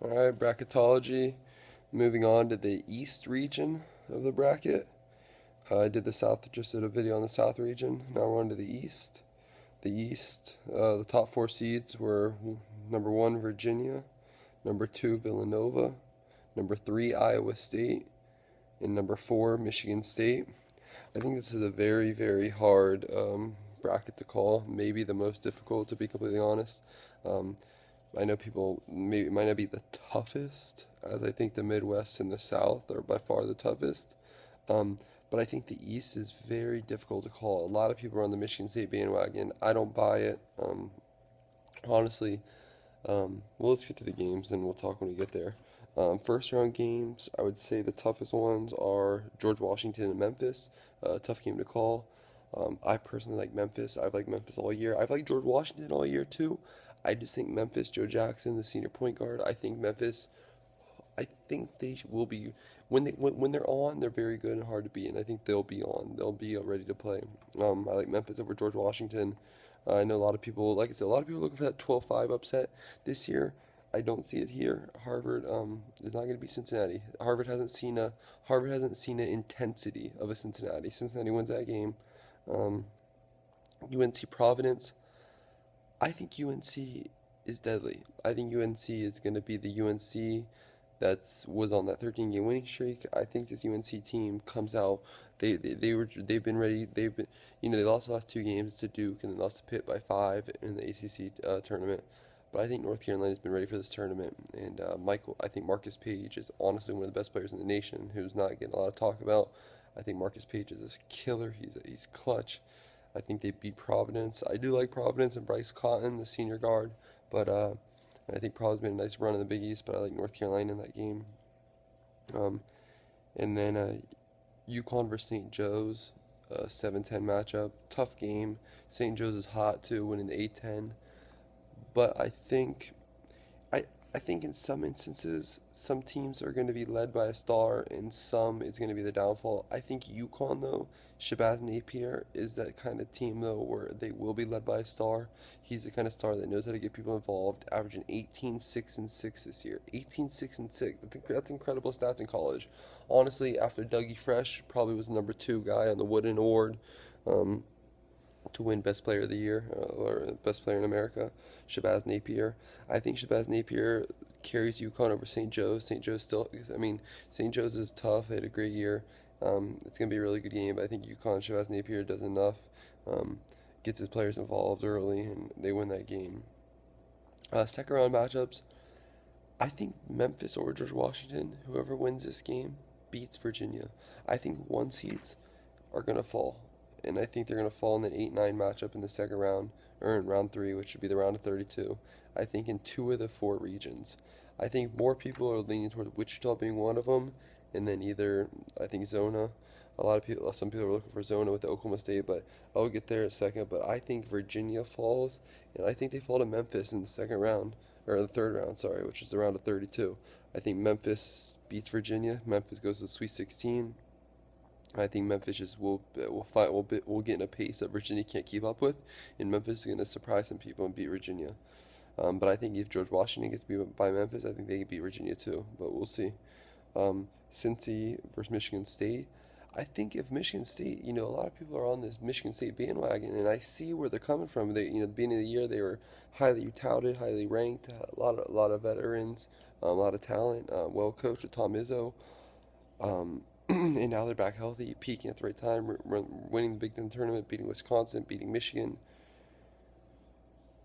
All right, bracketology. Moving on to the East region of the bracket. I did the South, just did a video on the South region. Now we're on to the East. The top four seeds were number one, Virginia, number two, Villanova, number three, Iowa State, and number four, Michigan State. I think this is a very, very hard bracket to call. Maybe the most difficult, to be completely honest. Um, I know people maybe it might not be the toughest, as I think the Midwest and the South are by far the toughest. Um, but I think the East is very difficult to call. A lot of people are on the Michigan State bandwagon. I don't buy it. Honestly, well, let's get to the games and we'll talk when we get there. First round games, I would say the toughest ones are George Washington and Memphis. Tough game to call. I personally like Memphis. I've liked Memphis all year. I've liked George Washington all year too. I just think Memphis, Joe Jackson, the senior point guard. I think they will be when they're on, they're very good and hard to beat, and I think they'll be on. They'll be ready to play. I like Memphis over George Washington. I know a lot of people, like I said, a lot of people looking for that 12-5 upset this year. I don't see it here. Harvard is not going to be Cincinnati. Harvard hasn't seen an intensity of a Cincinnati. Cincinnati wins that game. Um, UNC Providence. I think UNC is deadly. I think UNC is going to be the UNC that's was on that 13 game winning streak. I think this UNC team comes out. They've been ready. They lost the last two games to Duke and they lost to Pitt by 5 in the ACC tournament. But I think North Carolina's been ready for this tournament. And I think Marcus Page is honestly one of the best players in the nation, who's not getting a lot of talk about. I think Marcus Page is a killer. He's clutch. I think they beat Providence. I do like Providence and Bryce Cotton, the senior guard, but I think Providence made a nice run in the Big East. But I like North Carolina in that game. Um, and then UConn versus St. Joe's, 7-10 matchup. Tough game. St. Joe's is hot too, winning the 8-10. But I I think in some instances, some teams are going to be led by a star, and some it's going to be the downfall. I think UConn, though, Shabazz Napier is that kind of team, though, where they will be led by a star. He's the kind of star that knows how to get people involved, averaging 18, 6, and 6 this year. 18, 6, and 6. That's incredible stats in college. Honestly, after Dougie Fresh, probably was the number two guy on the Wooden Award. Um, to win Best Player of the Year or Best Player in America, Shabazz Napier. I think Shabazz Napier carries UConn over St. Joe's. St. Joe's still, I mean, St. Joe's is tough. They had a great year. It's going to be a really good game, but I think UConn, Shabazz Napier does enough, um, gets his players involved early, and they win that game. Second round matchups, I think Memphis or George Washington, whoever wins this game, beats Virginia. I think one seeds are going to fall. And I think they're going to fall in the 8-9 matchup in the second round, or in round three, which would be the round of 32. I think in two of the four regions. I think more people are leaning towards Wichita being one of them, and then either, I think Zona. Some people are looking for Zona with the Oklahoma State, but I'll get there in a second. But I think Virginia falls, and I think they fall to Memphis in the second round, or the third round, sorry, which is the round of 32. I think Memphis beats Virginia. Memphis goes to the Sweet 16. I think Memphis just will fight will get in a pace that Virginia can't keep up with, and Memphis is going to surprise some people and beat Virginia. But I think if George Washington gets beat by Memphis, I think they can beat Virginia too. But we'll see. Cincy versus Michigan State. I think if Michigan State, a lot of people are on this Michigan State bandwagon, and I see where they're coming from. At the beginning of the year, they were highly touted, highly ranked, a lot of veterans, a lot of talent, well coached with Tom Izzo. And now they're back healthy, peaking at the right time, winning the Big Ten tournament, beating Wisconsin, beating Michigan.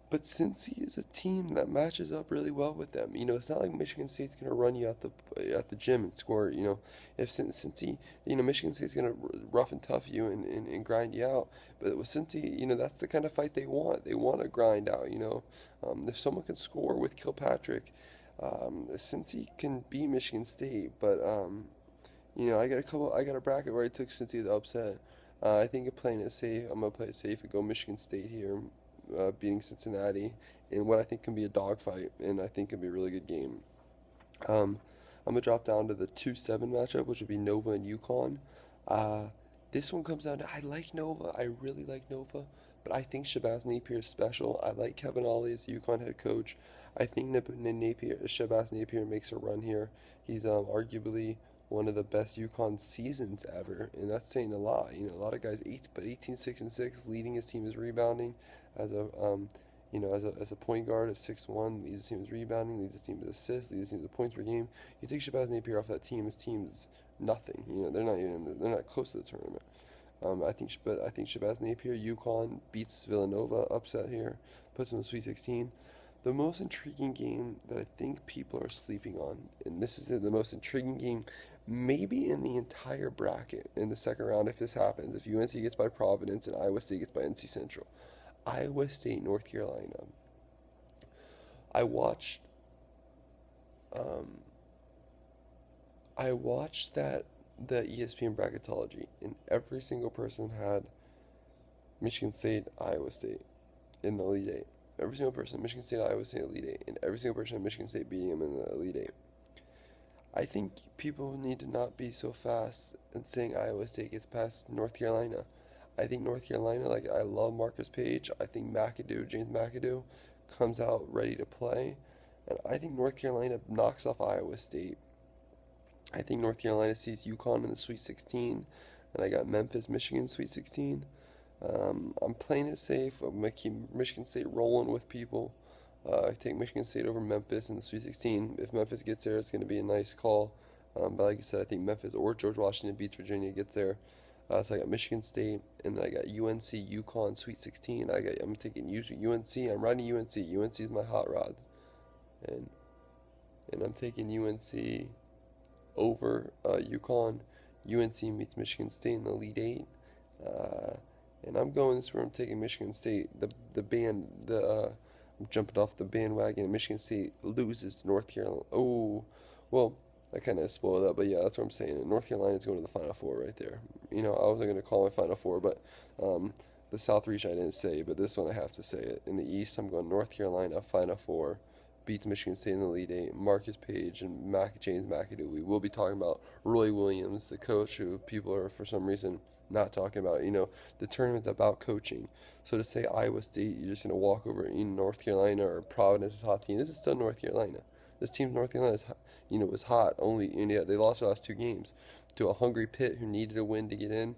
But Cincy is a team that matches up really well with them. It's not like Michigan State's going to run you at the gym and score. If Cincy, Michigan State's going to rough and tough you and grind you out. But with Cincy, that's the kind of fight they want. They want to grind out. If someone can score with Kilpatrick, Cincy can beat Michigan State, but I got a bracket where I took Cincy the upset. I think of playing it safe. I'm gonna play it safe and go Michigan State here, beating Cincinnati in what I think can be a dogfight, and I think can be a really good game. Um, I'm gonna drop down to the 2-7 matchup, which would be Nova and UConn. Uh, this one comes down to I like Nova. I really like Nova, but I think Shabazz Napier is special. I like Kevin Ollie as the UConn head coach. I think Shabazz Napier makes a run here. He's arguably one of the best UConn seasons ever, and that's saying a lot. You know, a lot of guys 18-6-6, leading his team is rebounding as a as a point guard at 6'1", leads his team is rebounding, leads his team with assists, leads his team with points per game. You take Shabazz Napier off that team, his team is nothing. You know, they're not close to the tournament. I think Shabazz Napier, UConn beats Villanova, upset here, puts them in the Sweet 16. The most intriguing game that I think people are sleeping on, and this is the most intriguing game maybe in the entire bracket in the second round if this happens, if UNC gets by Providence and Iowa State gets by NC Central. Iowa State, North Carolina. I watched um, I watched that the ESPN bracketology, and every single person had Michigan State, Iowa State in the Elite Eight. Every single person, Michigan State, Iowa State, Elite Eight, and every single person had Michigan State beating them in the Elite Eight. I think people need to not be so fast in saying Iowa State gets past North Carolina. I think North Carolina, like I love Marcus Page. I think James McAdoo, comes out ready to play. And I think North Carolina knocks off Iowa State. I think North Carolina sees UConn in the Sweet 16. And I got Memphis, Michigan, Sweet 16. I'm playing it safe. I'm going to keep Michigan State rolling with people. I take Michigan State over Memphis in the Sweet 16. If Memphis gets there, it's going to be a nice call. But like I said, I think Memphis or George Washington beats Virginia gets there. So I got Michigan State, and then I got UNC, UConn, Sweet 16. I'm taking UNC. I'm riding UNC. UNC is my hot rod, and I'm taking UNC over UConn. UNC meets Michigan State in the Elite Eight, and I'm going this where I'm taking Michigan State. I'm jumping off the bandwagon. Michigan State loses to North Carolina. Oh, well. I kind of spoiled that, but yeah, that's what I'm saying. North Carolina is going to the Final Four right there. You know, I wasn't going to call my Final Four, but the South region I didn't say, but this one I have to say it. In the East, I'm going North Carolina Final Four, beats Michigan State in the Elite Eight. Marcus Page and James McAdoo. We will be talking about Roy Williams, the coach, who people are for some reason not talking about. You know, the tournament's about coaching. So to say Iowa State, you're just going to walk over in North Carolina or Providence is a hot team. This is still North Carolina. This team, North Carolina, was hot. Only, and yet they lost the last two games to a hungry Pitt who needed a win to get in,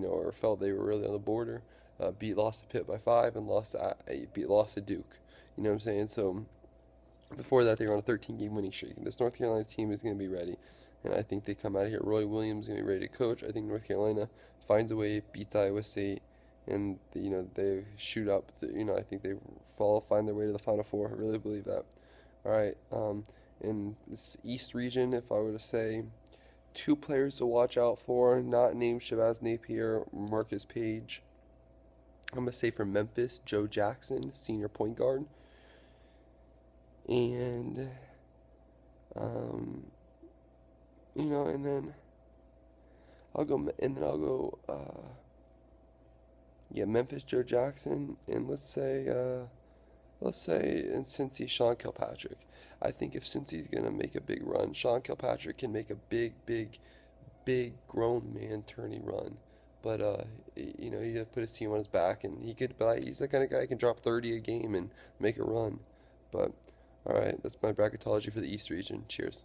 or felt they were really on the border. Lost to Pitt by 5 and lost to Duke. You know what I'm saying? So before that, they were on a 13-game winning streak. And this North Carolina team is going to be ready, and I think they come out of here. Roy Williams is going to be ready to coach. I think North Carolina finds a way, beats Iowa State, and they shoot up. I think they find their way to the Final Four. I really believe that. All right, in this East region, if I were to say 2 players to watch out for, not named Shabazz Napier, Marcus Page, I'm going to say for Memphis, Joe Jackson, senior point guard. And, and then Memphis, Joe Jackson, and let's say in Cincy, Sean Kilpatrick. I think if Cincy's going to make a big run, Sean Kilpatrick can make a big grown man tourney run. But, he got to put his team on his back, and he's the kind of guy who can drop 30 a game and make a run. But, all right, that's my bracketology for the East region. Cheers.